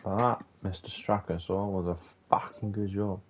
That, Mr. Strakasaur, was a fucking good job.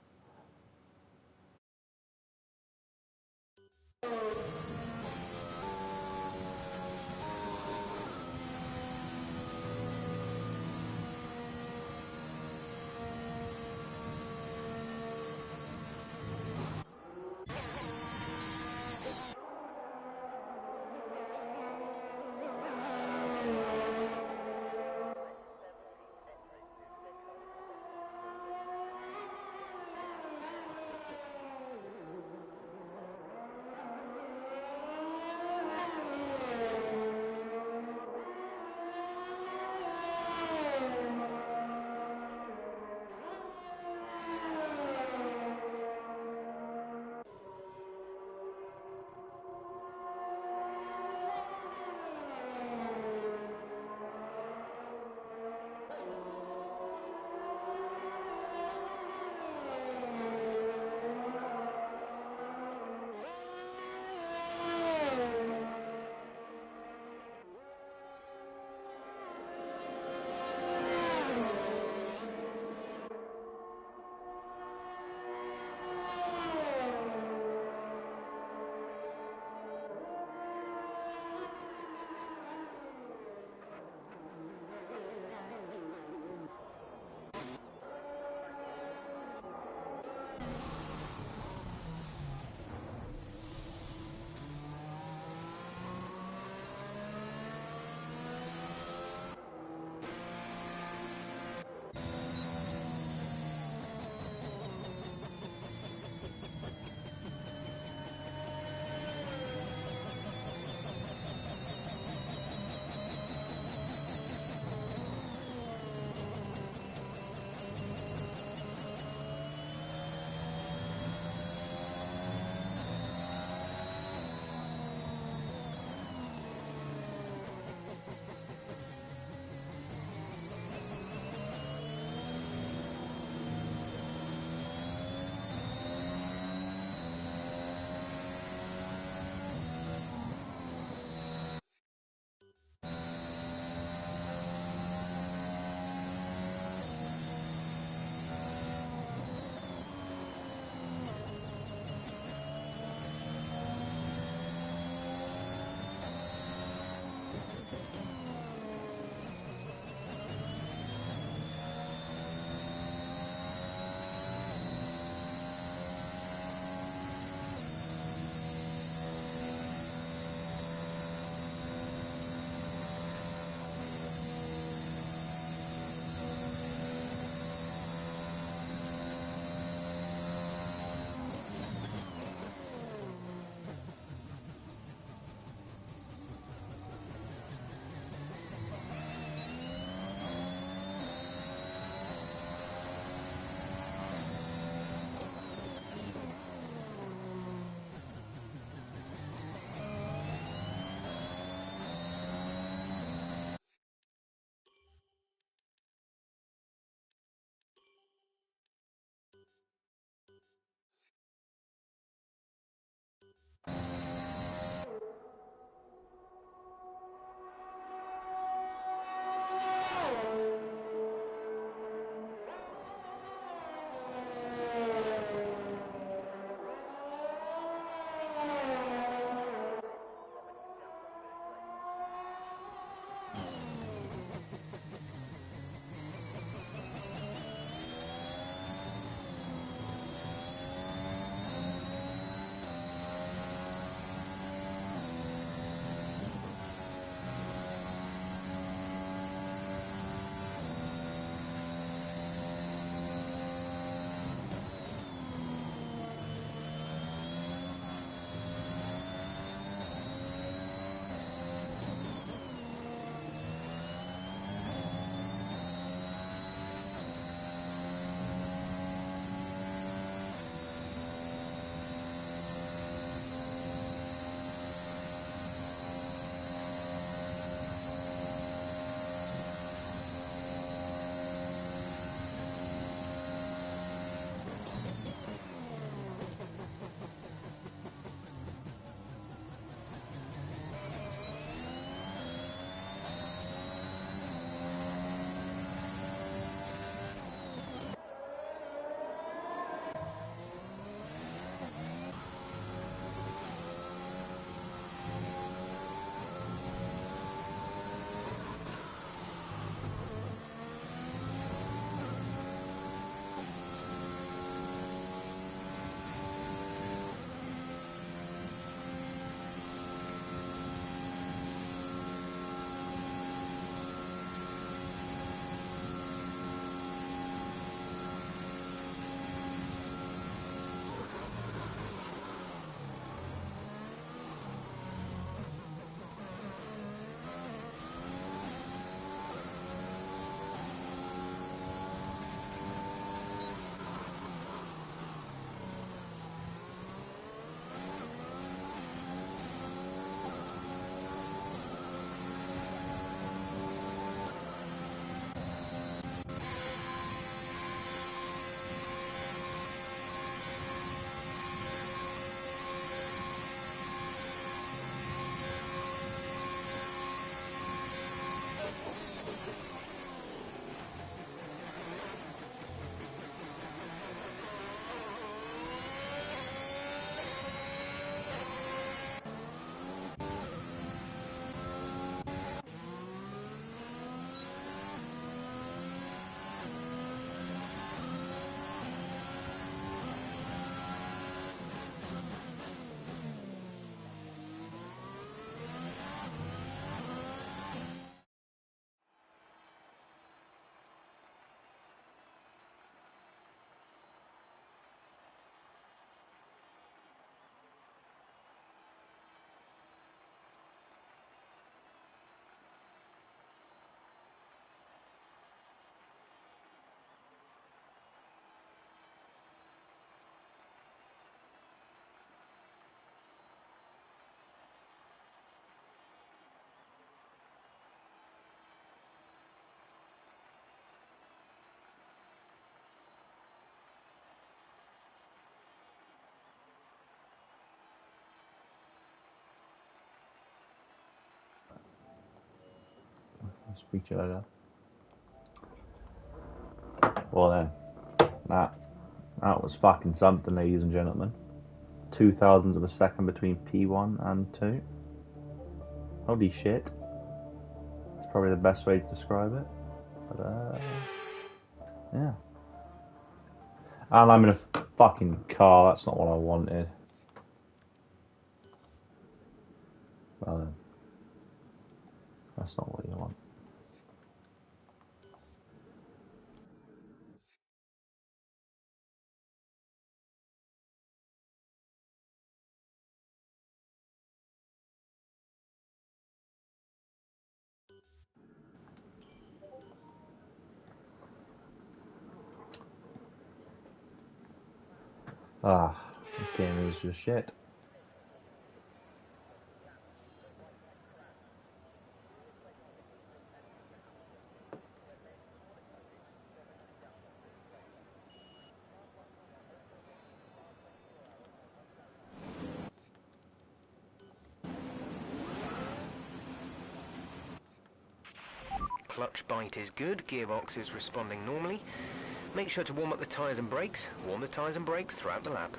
Speak to you later. Well then, that was fucking something, ladies and gentlemen. 0.02 of a second between P1 and 2. Holy shit. It's probably the best way to describe it. But, yeah. And I'm in a fucking car, that's not what I wanted. Well then. That's not what you want. This game is just shit. Clutch bite is good, gearbox is responding normally. Make sure to warm up the tyres and brakes. Warm the tyres and brakes throughout the lap.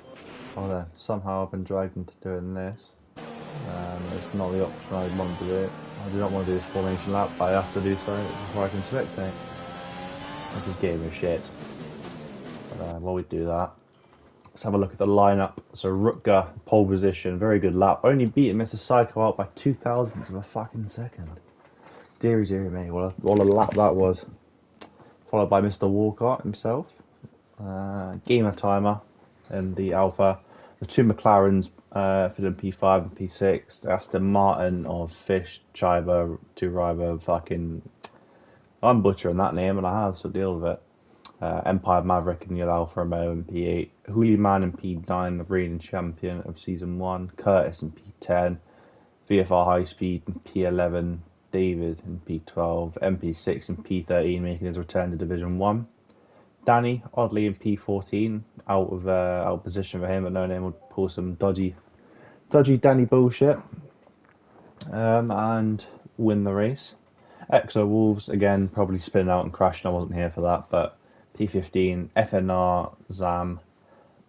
Oh then, somehow I've been dragged into doing this. It's not the option I want to do. I do not want to do this formation lap, but I have to do so before I can spectate. This is game of shit. But while we do that, let's have a look at the lineup. So Rutger, pole position, very good lap. Only beating Mr. Psycho out by 0.02 of a fucking second. Deary me, what a lap that was. Followed by Mr. Walcott himself. Gamer timer in the Alpha. The two McLarens fit in P5 and P6. The Aston Martin of Fish, Chiba, Riber, fucking... I'm butchering that name and I have, so deal with it. Empire Maverick in the Alfa Romeo in P8. Hooliman in P9, the reigning champion of Season 1. Curtis in P10. VFR High Speed in P11. David in P12. MP6 in P13, making his return to Division 1. Danny, oddly, in P14, out of position for him, but no name would pull some dodgy Danny bullshit and win the race. Exo Wolves, again, probably spinning out and crashing. I wasn't here for that, but P15, FNR, ZAM,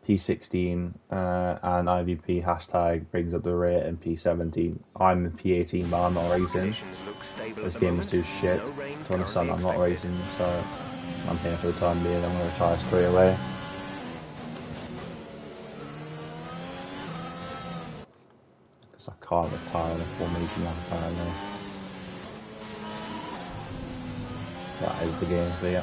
P16, and IVP hashtag brings up the rear in P17. I'm in P18, but I'm not racing. This game is too shit. To understand, I'm not racing, so I'm here for the time being. I'm going to retire straight away. Because I can't retire in a formation lap apparently. That is the game for you.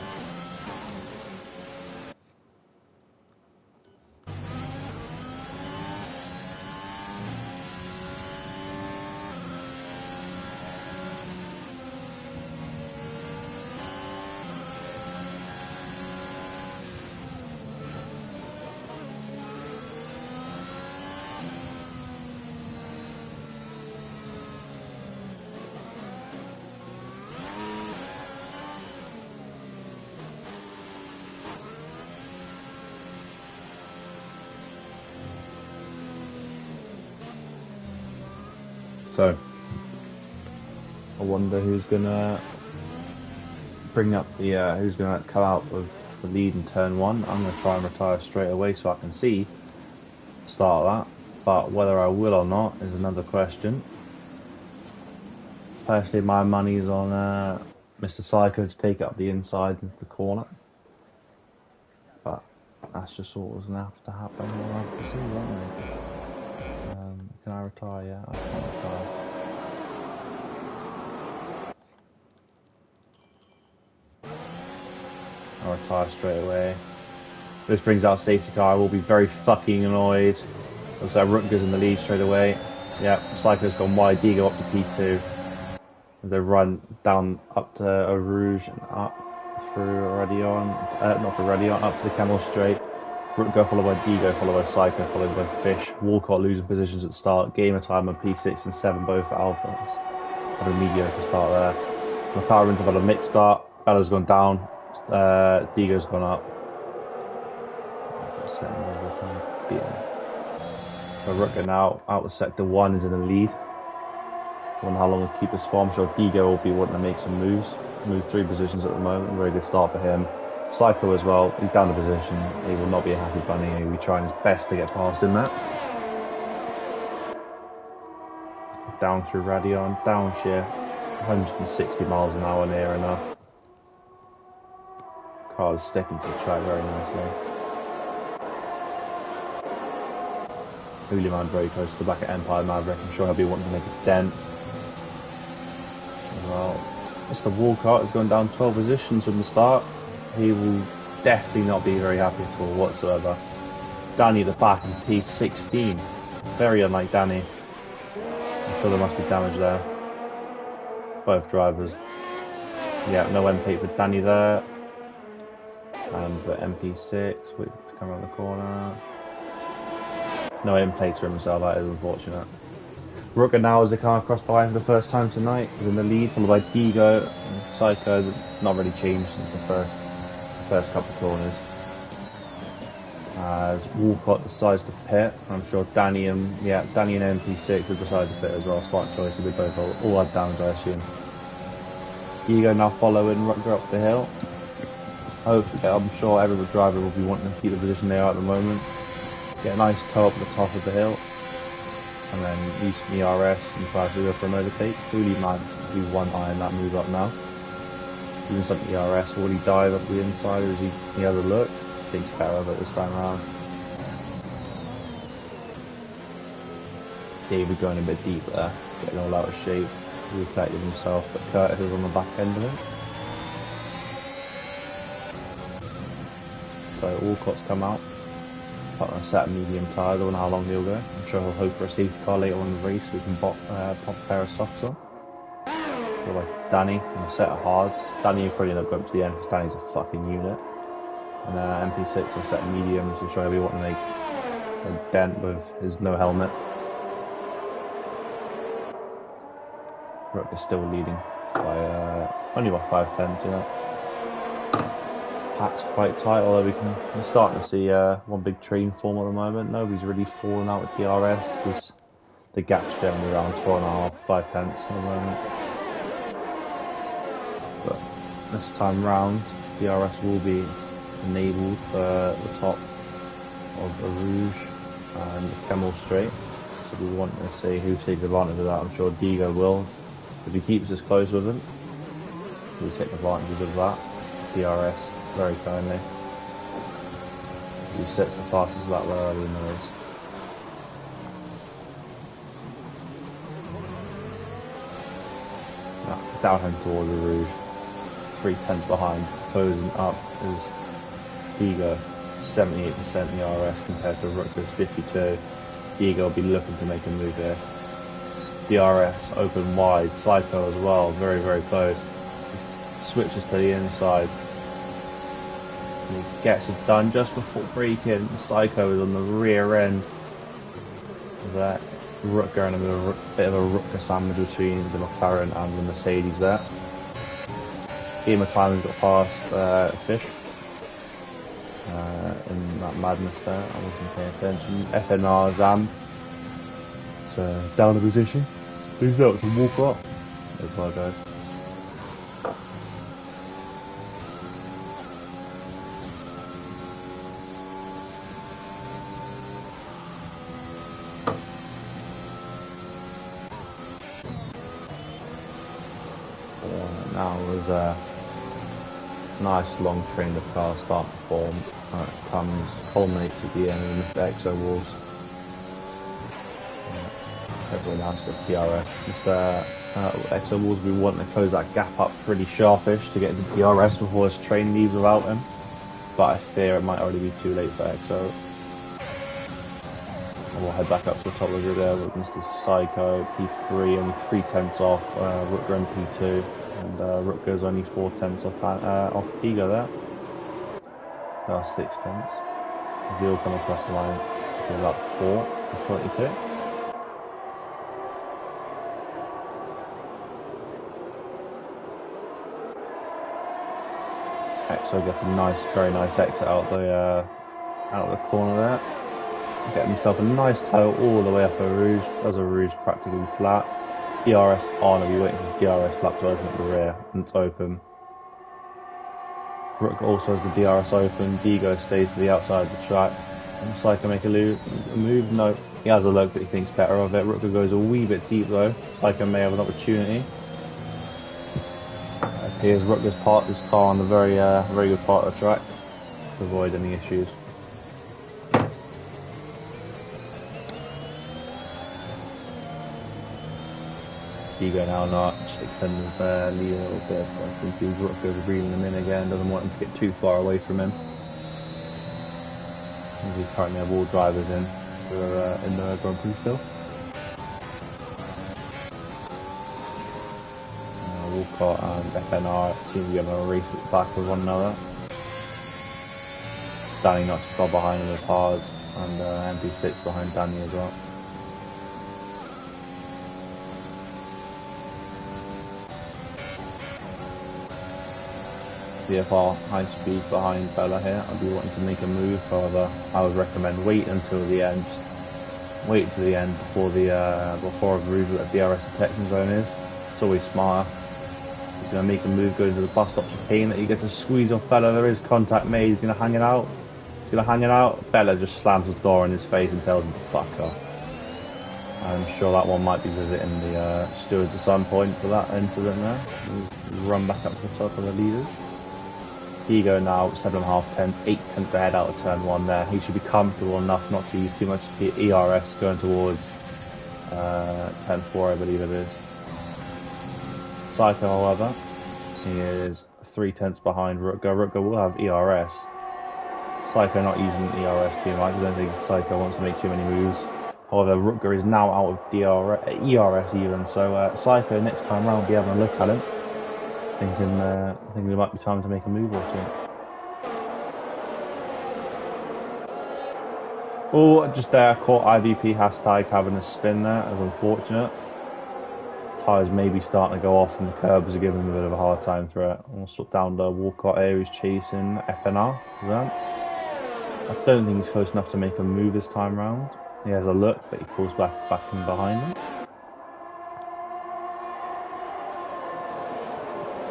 So, I wonder who's gonna bring up the, who's gonna come out with the lead in turn 1. I'm gonna try and retire straight away so I can see the start of that. But whether I will or not is another question. Personally, my money's on Mr. Psycho to take up the inside into the corner. But that's just what was gonna have to happen. We'll have to see, won't we? Can I retire? Yeah, I can retire. I'll retire straight away. This brings out safety car. I will be very fucking annoyed. Looks like Rutger's in the lead straight away. Yeah, Psycho's gone wide. Digo up to P2. They run down up to a Rouge and up through Radion. Not through Radion, up to the Camel Straight. Rutger followed by Digo, followed by Psycho, followed by Fish. Walcott losing positions at the start. Gamer time on P6 and 7, both Alphas. Had a mediocre start there. McLaren's have had a mixed start. Bella's gone down. Digo's gone up. So Rutger now out of sector 1 is in the lead. Wonder how long he'll keep this form. I'm sure Digo will be wanting to make some moves. Move 3 positions at the moment. Very good start for him. Psycho as well. He's down the position. He will not be a happy bunny. He'll be trying his best to get past him there. Down through Radion. Downshift. 160 miles an hour near enough. Car's sticking to the track very nicely. Hooliman very close to the back of Empire Maverick. I'm sure he'll be wanting to make a dent. Well, Mr. Walcott is going down 12 positions from the start. He will definitely not be very happy at all whatsoever. Danny at the back in P16. Very unlike Danny. I'm sure there must be damage there. Both drivers. Yeah, no end plate for Danny there. And for MP6, we come around the corner. No end plates for himself, that is unfortunate. Rooker now as they come across the line for the first time tonight is in the lead, followed by Digo and Psycho. Not really changed since the first couple of corners. As Walcott decides to pit, I'm sure Danny and MP6 have decided to pit as well. Smart choice, they both all had damage, I assume. Digo now following Rutger up the hill. Hopefully, I'm sure every driver will be wanting to keep the position they are at the moment. Get a nice toe up at the top of the hill. And then use some ERS and try to go for an overtake. Really might do one eye in that move up now. Using some ERS, will he dive up the inside or is he has a look? I think it's better of it this time around. David going a bit deep there, getting all out of shape. He reflected himself, but Curtis is on the back end of it. So Walcott's come out. Put on a set of medium tyres, I don't know how long he'll go. I'm sure he'll hope for a safety car later on in the race so we can pop a pair of socks on. So like Danny on a set of hards. Danny will probably not go up to the end because Danny's a fucking unit. And MP6 on a set of mediums, I'm sure he'll be wanting to make a dent with his no helmet. Rook is still leading by only by 5/10, you know. Pack's quite tight, although we're starting to see one big train form at the moment. Nobody's really falling out with DRS because the gap's generally around 4.5, 5/10 at the moment. But this time round, DRS will be enabled for the top of the Rouge and the Camel Straight. So we want to see who takes advantage of that. I'm sure Digo will. If he keeps us close with him, we'll take advantage of that. DRS very kindly. He sets the fastest lap there early in the race. Now, downhill toward the Rouge. 3/10 behind. Closing up is Digo, 78% ERS compared to Rutgers 52. Digo will be looking to make a move here. DRS open wide, Psycho as well, very very close. Switches to the inside. He gets it done just before braking. Psycho is on the rear end of that. Rutger and a bit of a Rutger sandwich between the McLaren and the Mercedes there. Game of time has got past Fish in that madness there. I wasn't paying attention. FNR Zam. So down the position. Who's up to walk up? I apologise. Now there's a nice long train of cars starting to form. It comes, culminates at the end of Mr. Exo Wars. Everyone else got PRS. Mr. Exo Wars will be wanting to close that gap up pretty sharpish to get into DRS before his train leaves without him. But I fear it might already be too late for Exo. We'll head back up to the top of the grid there with Mr. Psycho, P3, only 3/10 off Rutger and P2, and Rutger's only 4/10 off Digo there. There are 6/10. As they all come across the line, it's about 4 of 22. Exo gets a nice, very nice exit out of the corner there. Getting himself a nice toe all the way up a Rouge. Does a Rouge practically flat. DRS on, I'll be waiting for the DRS flap to open at the rear, and it's open. Rook also has the DRS open, Diego stays to the outside of the track. Psycho make a move? No. He has a look, but he thinks better of it. Rook goes a wee bit deep though. Psycho may have an opportunity. It appears Rook has parked his car on the very good part of the track to avoid any issues. Diego now not just extending his lead a little bit. I think Rook goes reeling him in again, doesn't want him to get too far away from him. We currently have all drivers in the Grand Prix still. Walcott and FNR seem to be having a race at the back with one another. Danny not too far behind him as hard, and MP6 behind Danny as well. VFR high speed behind Bella here. I'll be wanting to make a move, however I would recommend wait until the end. Just wait to the end before a move that the DRS detection zone is. It's always smarter. He's going to make a move, go into the bus stop chicane that he gets a squeeze off Bella. There is contact made. He's going to hang it out. He's going to hang it out. Bella just slams his door in his face and tells him to fuck off. I'm sure that one might be visiting the stewards at some point for that incident there. We'll run back up to the top of the leaders. Diego now 7.5 tenths, 8 tenths ahead out of turn 1 there. He should be comfortable enough not to use too much ERS going towards turn 4, I believe it is. Psycho, however, he is 3 tenths behind Rutger. Rutger will have ERS. Psycho not using ERS too much. I don't think Psycho wants to make too many moves. However, Rutger is now out of ERS even, so Psycho next time round will be having a look at him. Thinking there might be time to make a move or two. Oh, just there, caught IVP hashtag having a spin there. That's unfortunate. His tyres may be starting to go off and the curbs are giving him a bit of a hard time through it. We'll slip down to Walcott here, who's chasing FNR. I don't think he's close enough to make a move this time round. He has a look, but he pulls back in behind him.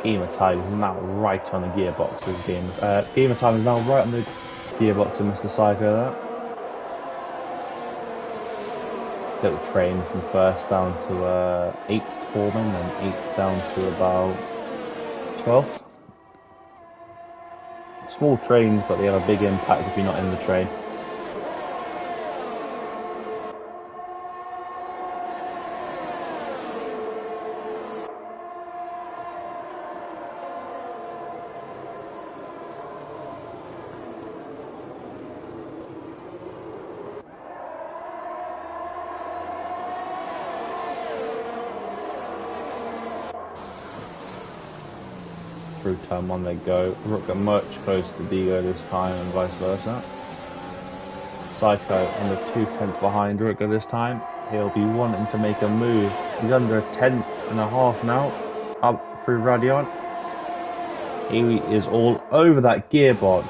Gamer Time is now right on the gearbox of the game. Gamer Time is now right on the gearbox of Mr. Psycho there. Little train from first down to 8th forming, and 8th down to about 12th. Small trains, but they have a big impact if you're not in the train. Through turn 1 they go. Rutger much closer to Diego this time and vice versa. Psycho under 2 tenths behind Rutger this time. He'll be wanting to make a move. He's under 1.5 tenths now. Up through Radion. He is all over that gearbox.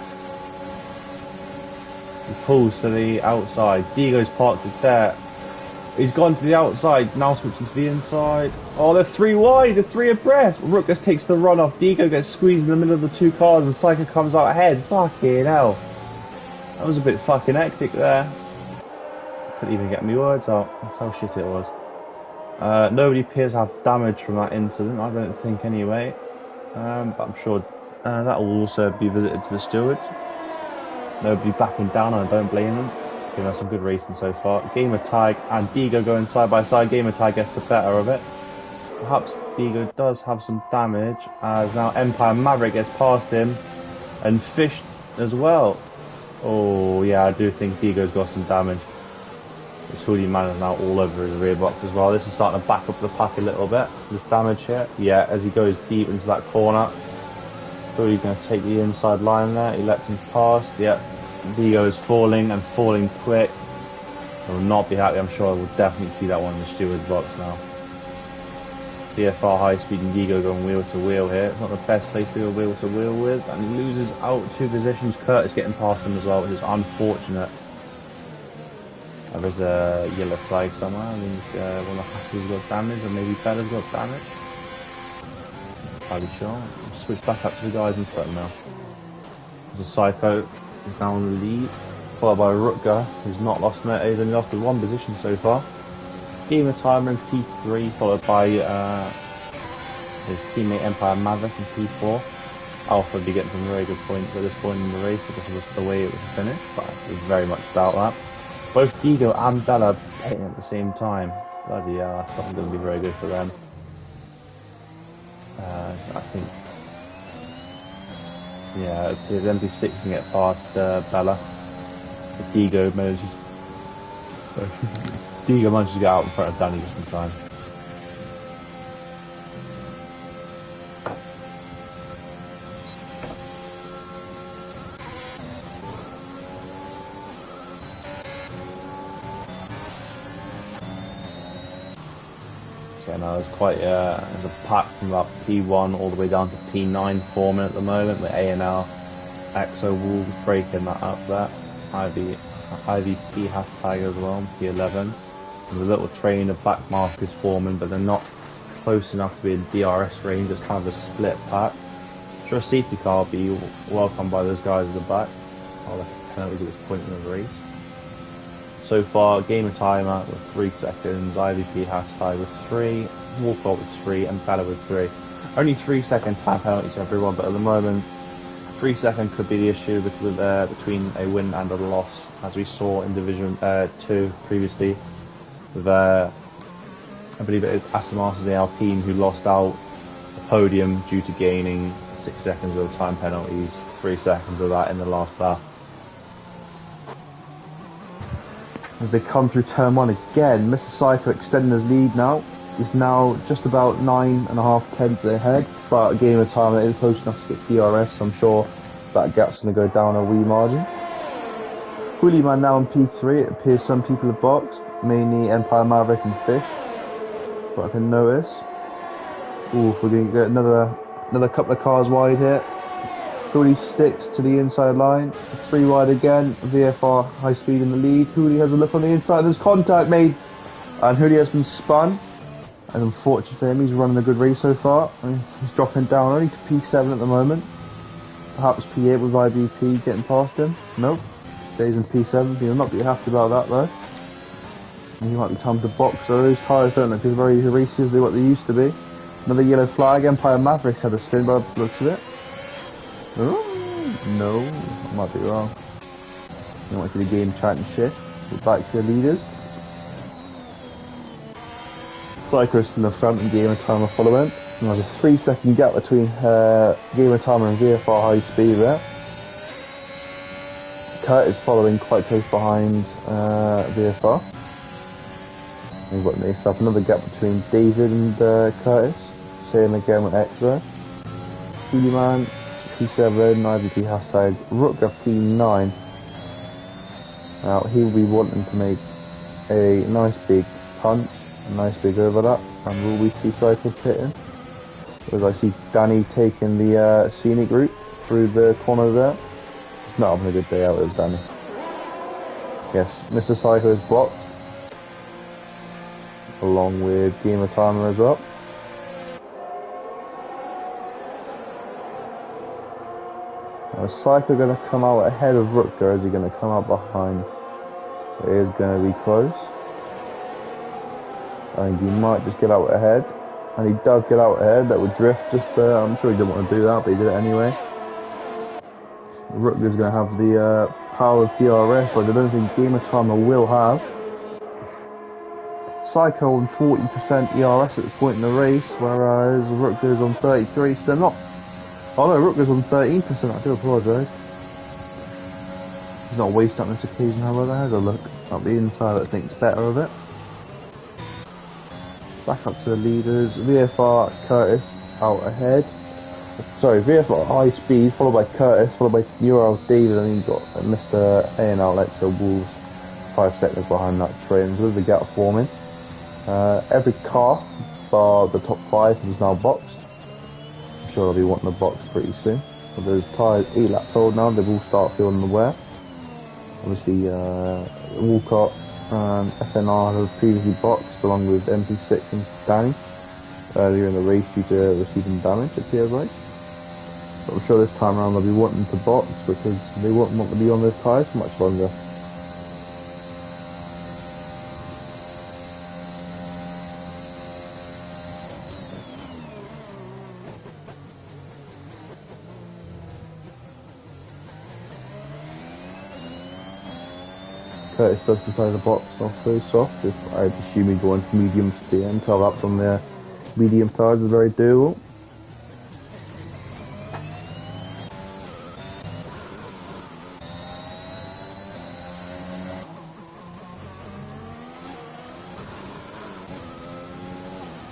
He pulls to the outside. Diego's parked it there. He's gone to the outside, now switching to the inside. Oh, they're 3 wide, they're 3 abreast. Rook just takes the run off. Diego gets squeezed in the middle of the 2 cars and Psycho comes out ahead. Fucking hell. That was a bit fucking hectic there. Couldn't even get me words out. That's how shit it was. Nobody appears to have damage from that incident, I don't think anyway. But I'm sure that will also be visited to the stewards. Nobody backing down, I don't blame them. That's some good racing so far. Gamer Tag and Diego going side by side. Gamer Tag gets the better of it. Perhaps Diego does have some damage, as now Empire Maverick gets past him and Fish as well. Oh yeah, I do think Diego's got some damage. This hoodie man is now all over his rear box as well. This is starting to back up the pack a little bit. This damage here. Yeah, as he goes deep into that corner. Hoodie's going to take the inside line there. He lets him pass. Yeah. Diego is falling and falling quick. I will not be happy. I'm sure I will definitely see that one in the steward's box now. DFR high speed and Diego going wheel to wheel here. It's not the best place to go wheel to wheel with, and he loses out 2 positions. Curtis getting past him as well, which is unfortunate. There is a yellow flag somewhere. I think one of the Hasses got damaged, or maybe Bella's got damaged. Entirely sure. We'll switch back up to the guys in front now. There's a Psycho is now in the lead, followed by Rutger, who's not lost mate. He's only lost with one position so far. Gamer Timer in P3, followed by his teammate Empire Maverick in P4. Alpha will be getting some very good points at this point in the race. This was the way it was finished, but I very much doubt that. Both Digo and Bella hitting at the same time. Bloody hell, that's not going to be very good for them. I think, yeah, it appears MP6 can get past Bella. But Digo manages to get out in front of Danny just in time. So now it's quite there's a pack from about P1 all the way down to P9 forming at the moment with ANL, Exo Wolves breaking that up there. IVP hashtag as well, P11. There's a little train of black markers forming, but they're not close enough to be in DRS range. It's kind of a split pack. Sure, a safety car will be welcomed by those guys at the back. I'll let penalty at this point in the race. So far, Gamer Timer with 3 seconds, IVP hashtag with 3, Walkout with 3, and Bella with 3. Only 3-second time penalties for everyone, but at the moment, 3 seconds could be the issue between a win and a loss, as we saw in Division 2 previously. With I believe it is Aston Martin the Alpine who lost out the podium due to gaining 6 seconds of time penalties, 3 seconds of that in the last lap. As they come through turn 1 again, Mr. Psycho extending his lead now. He's now just about 9.5 tenths ahead, but a game of time that is close enough to get DRS, so I'm sure that gap's going to go down a wee margin. Hooliman now in P3, it appears some people have boxed, mainly Empire Maverick and Fish, but I can notice. Ooh, we're going to get another couple of cars wide here. Hooli sticks to the inside line, 3 wide again, VFR high speed in the lead. Hooli has a look on the inside, there's contact made, and Hooli has been spun. And unfortunately for him, he's running a good race so far. I mean, he's dropping down only to P7 at the moment. Perhaps P8 with IBP getting past him. Nope, stays in P7. He'll not be happy about that though. And he might be time to box. So those tyres don't look as very racy as what they used to be. Another yellow flag. Empire Mavericks had a spin by the looks of it. Oh, no, I might be wrong. You want to see the game chat and shit. We're back to the leaders. Cyclist in the front and Gamer Timer following. And there's a 3-second gap between Gamer Timer and VFR high speed there. Curtis following quite close behind VFR. And we've got next up another gap between David and Curtis. Same again with Exo. Hooliman P7, IVP hashtag, Rutger P9. Now he will be wanting to make a nice big punch, a nice big overlap, and will we see Cycle pitting? As I see Danny taking the scenic route through the corner there. He's not having a good day out with Danny. Yes, Mr. Psycho is blocked, along with Gamer Timer as well. Now, is Psycho going to come out ahead of Rutger, or is he going to come out behind? It is going to be close. I think he might just get out ahead. And he does get out ahead. That would drift just there. I'm sure he didn't want to do that, but he did it anyway. Rutger's going to have the power of DRS, but I don't think Gamer Timer will have. Psycho on 40% ERS at this point in the race, whereas Rutger's on 33%. So they're not. Oh no, Rutger's on 13%. I do apologise. He's not wasted on this occasion, however. Has a look up the inside that thinks better of it. Back up to the leaders. VFR Curtis out ahead. Sorry, VFR high speed, followed by Curtis, followed by Neural David, and then you've got Mr. ANL Exo Wolves 5 seconds behind that train. So there's the gap forming. Every car bar the top 5 is now boxed. I'm sure they'll be wanting a box pretty soon. But those tyres 8 laps old now, they will start feeling the wear. Obviously, Walcott FNR have previously boxed along with MP6 and Danny earlier in the race due to receiving damage, it appears like. But I'm sure this time around they'll be wanting to box because they won't want to be on those tyres for much longer. Curtis does decide to box off those softs. If I'd assume he'd go into medium to the end, 12 laps on their medium tyres is very doable.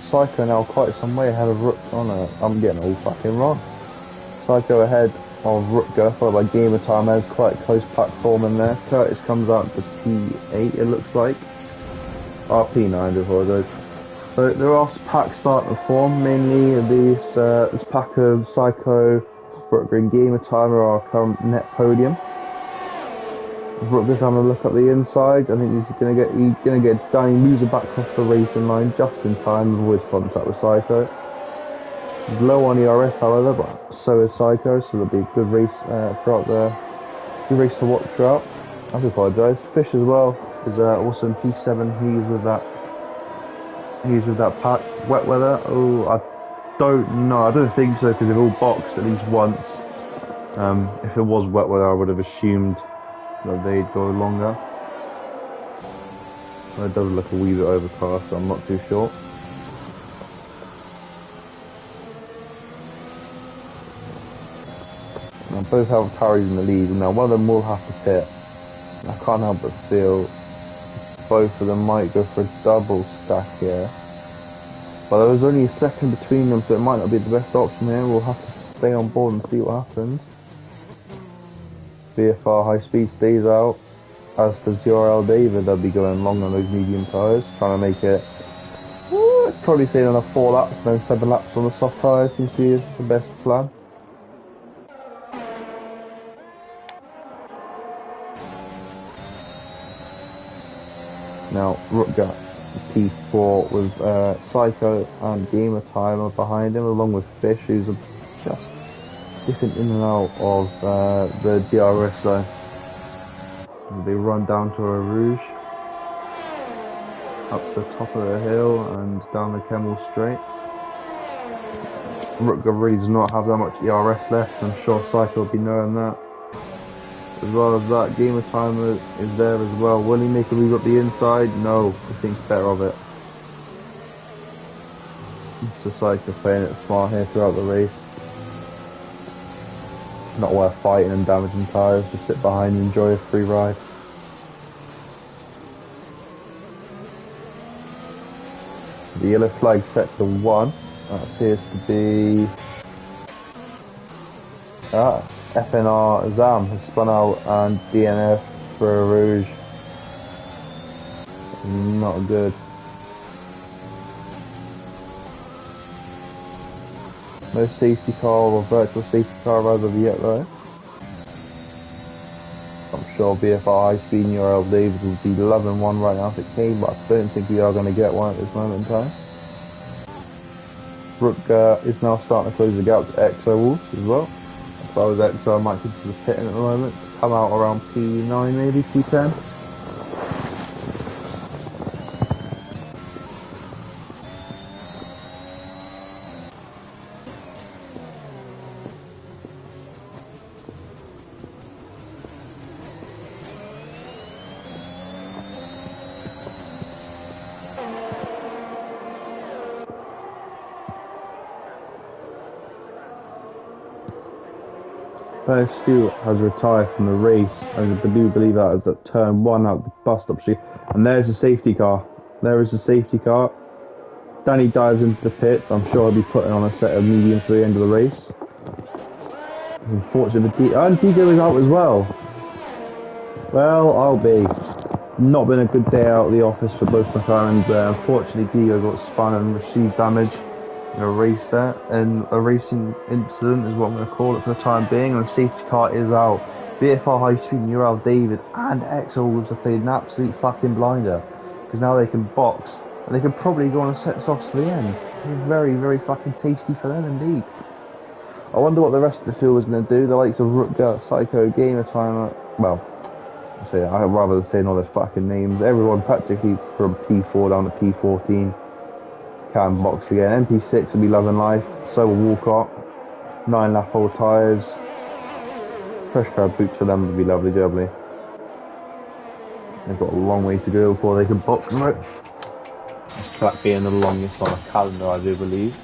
Psycho now quite some way ahead of Rook on it. I'm getting all fucking wrong. Psycho ahead of Rutger, followed by Gamer Time. There's quite a close platform in there. Curtis comes out to P8, it looks like. P9 before those. So there are packs starting to form, mainly this pack of Psycho, Rutger and Gamer Time are our current net podium. Rutger's having a look at the inside. I think he's gonna get Danny Loser back across the racing line just in time to avoid contact with Psycho. He's low on ERS, however, but so is Psycho, so there'll be a good race throughout the good race to watch throughout. I do apologise. Fish as well is also in P7. He's with that pack. Wet weather. Oh, I don't know. I don't think so because they've all boxed at least once. If it was wet weather, I would have assumed that they'd go longer. It does look a wee bit overcast, so I'm not too sure. Now both have carries in the lead, and now one of them will have to pit. I can't help but feel both of them might go for a double stack here. But there was only a second between them, so it might not be the best option here. We'll have to stay on board and see what happens. BFR High Speed stays out, as does URL David. They'll be going long on those medium tyres, trying to make it, probably say another 4 laps, then 7 laps on the soft tyres seems to be the best plan. Now, Rutger, P4 with Psycho and Gamer Timer behind him, along with Fish, who's just dipping in and out of the DRS zone. They run down to a Rouge, up the top of the hill and down the Kemmel Straight. Rutger really does not have that much ERS left, I'm sure Psycho will be knowing that. As well as that, Gamer Timer is there as well. Will he make a move up the inside? No, he thinks better of it. It's a Psycho playing it smart here throughout the race. Not worth fighting and damaging tyres, just sit behind and enjoy a free ride. The yellow flag set to 1. That appears to be FNR Zam has spun out and DNF for a Rouge. Not good. No safety car or virtual safety car as of yet though. I'm sure BFR High Speed and URL David would be loving one right now if it came, but I don't think we are going to get one at this moment in time. Rutger is now starting to close the gap to Exo Wolves as well. If I was Exo, I might consider pitting at the moment. Come out around P9 maybe, P10. Stu has retired from the race. I do believe that is at turn 1 out the bus stop street. And there's a safety car. There is a safety car. Danny dives into the pits. I'm sure he'll be putting on a set of medium for the end of the race. Unfortunately, and Digo is out as well. Well, I'll be. Not been a good day out of the office for both McLarens there. Unfortunately, Digo got spun and received damage. A race there, and a racing incident is what I'm going to call it for the time being, and the safety car is out. BFR High Speed, Neural David, and Exo Wolves have played an absolute fucking blinder. Because now they can box, and they can probably go on and set us off to the end. Very, very fucking tasty for them indeed. I wonder what the rest of the field is going to do. The likes of Rutger, Psycho, Gamer Timer, well, I'd rather say all their fucking names. Everyone practically from P4 down to P14 can box again. MP6 will be loving life. So will Walcott. 9 lap old tyres. Fresh pair of boots for them would be lovely, jubbly. They've got a long way to go before they can box from it. This track being the longest on the calendar, I do believe.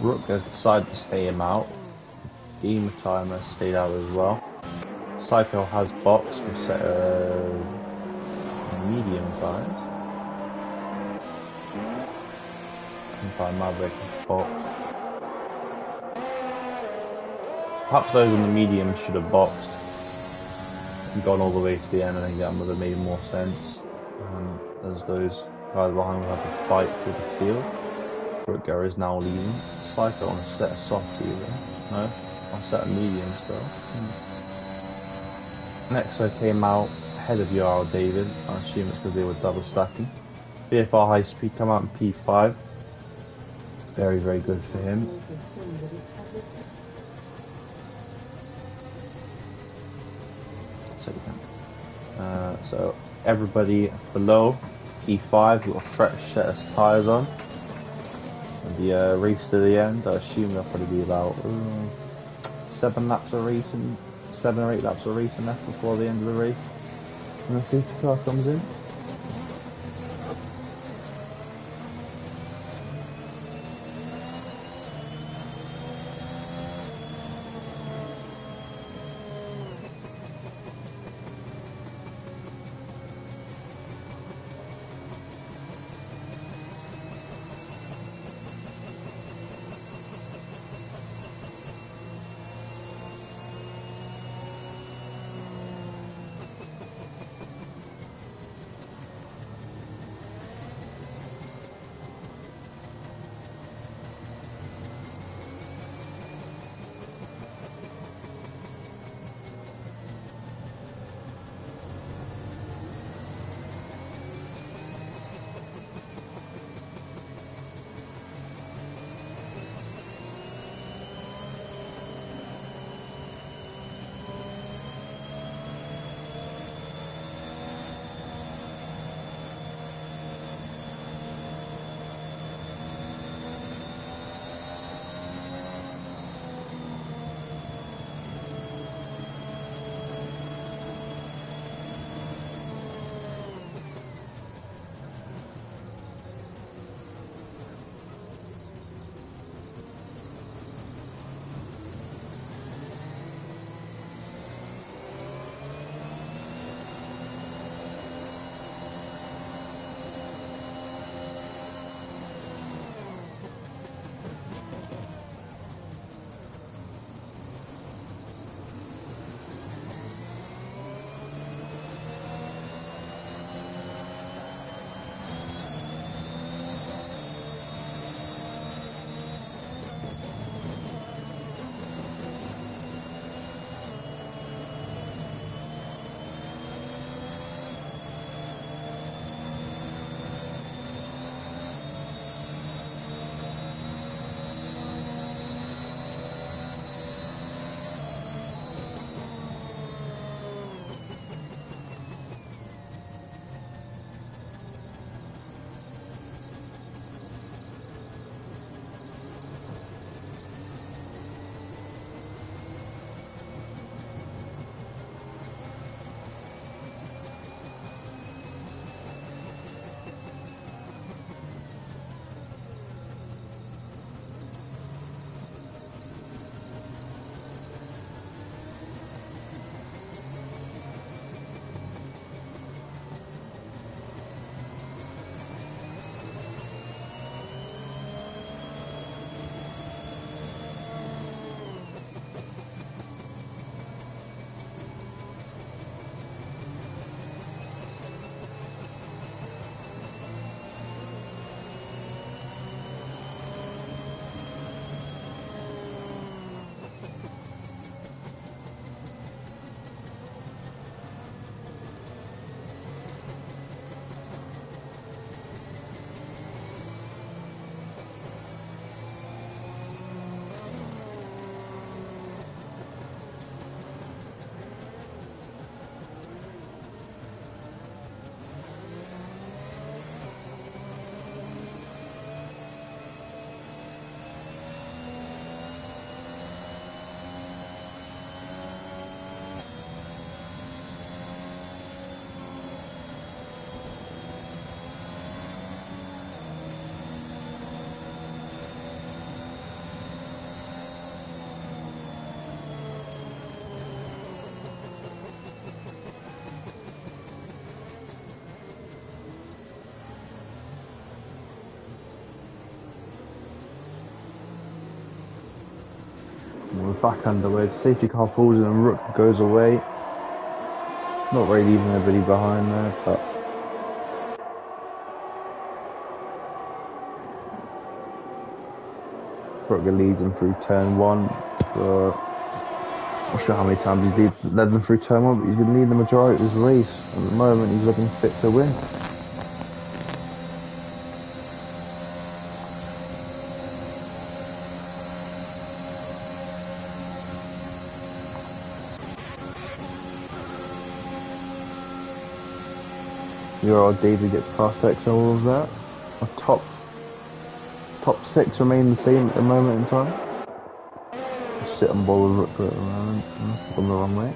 Rutgers decided to stay him out. Gamer Timer stayed out as well. Psycho has boxed with set medium tires. And Maverick is boxed. Perhaps those on the medium should have boxed and gone all the way to the end. I think that would have made more sense. As those guys behind will have to fight for the field. Rutger is now leading. Psycho on a set of softs either. No, on a set of medium still. Nexo came out ahead of URL David. I assume it's because they were double stacking. BFR High Speed come out in P5. Very, very good for him. So everybody below P5 got a fresh set of tyres on. The race to the end, I assume there'll probably be about 7 laps of racing, 7 or 8 laps of racing left before the end of the race. And the safety car comes in. We're back underway. Safety car falls in and Rook goes away. Not really leaving anybody behind there, but Rook leads him through turn 1 for I'm not sure how many times he's led them through turn 1, but he's been leading the majority of his race. At the moment he's looking fit to win. Your old David gets past X and all of that. Our top 6 remain the same at the moment in time. Just sit on ball with Rooker at the moment. Gone the wrong way.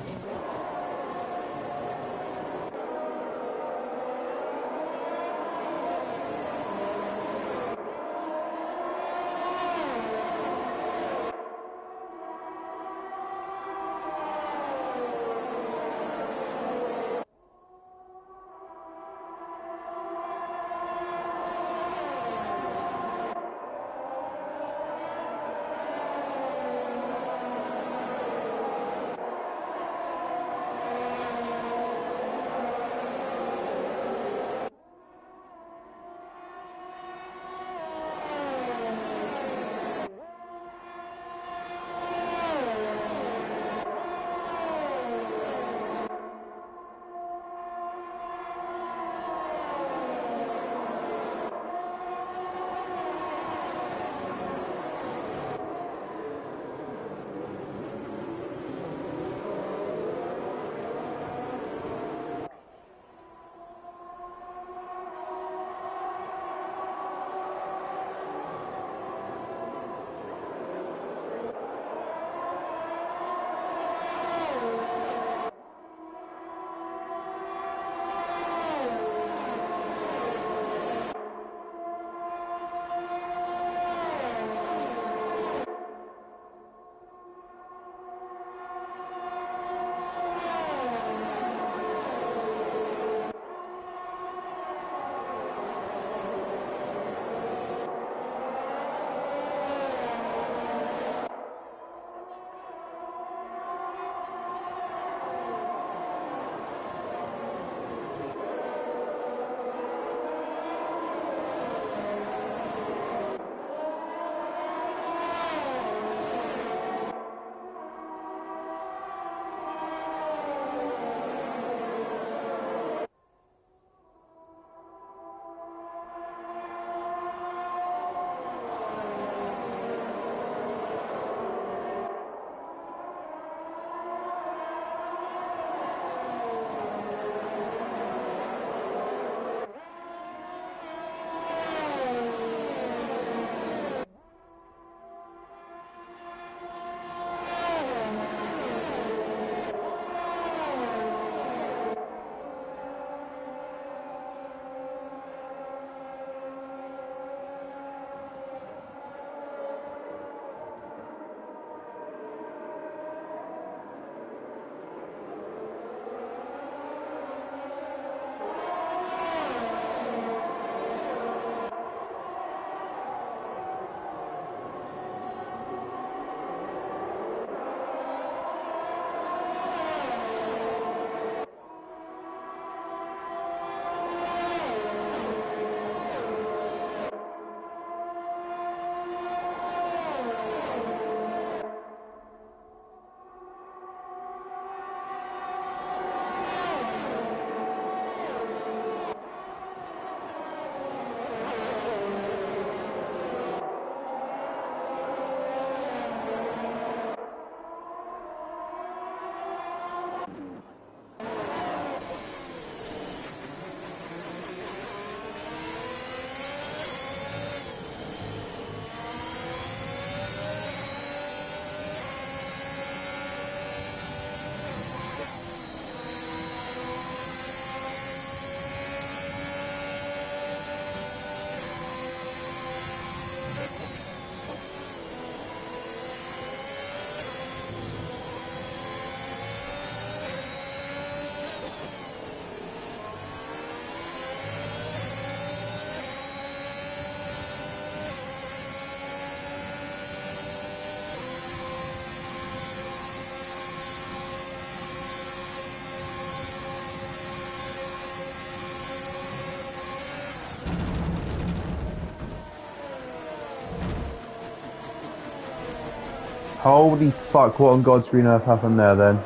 Holy fuck, what on God's green earth happened there then?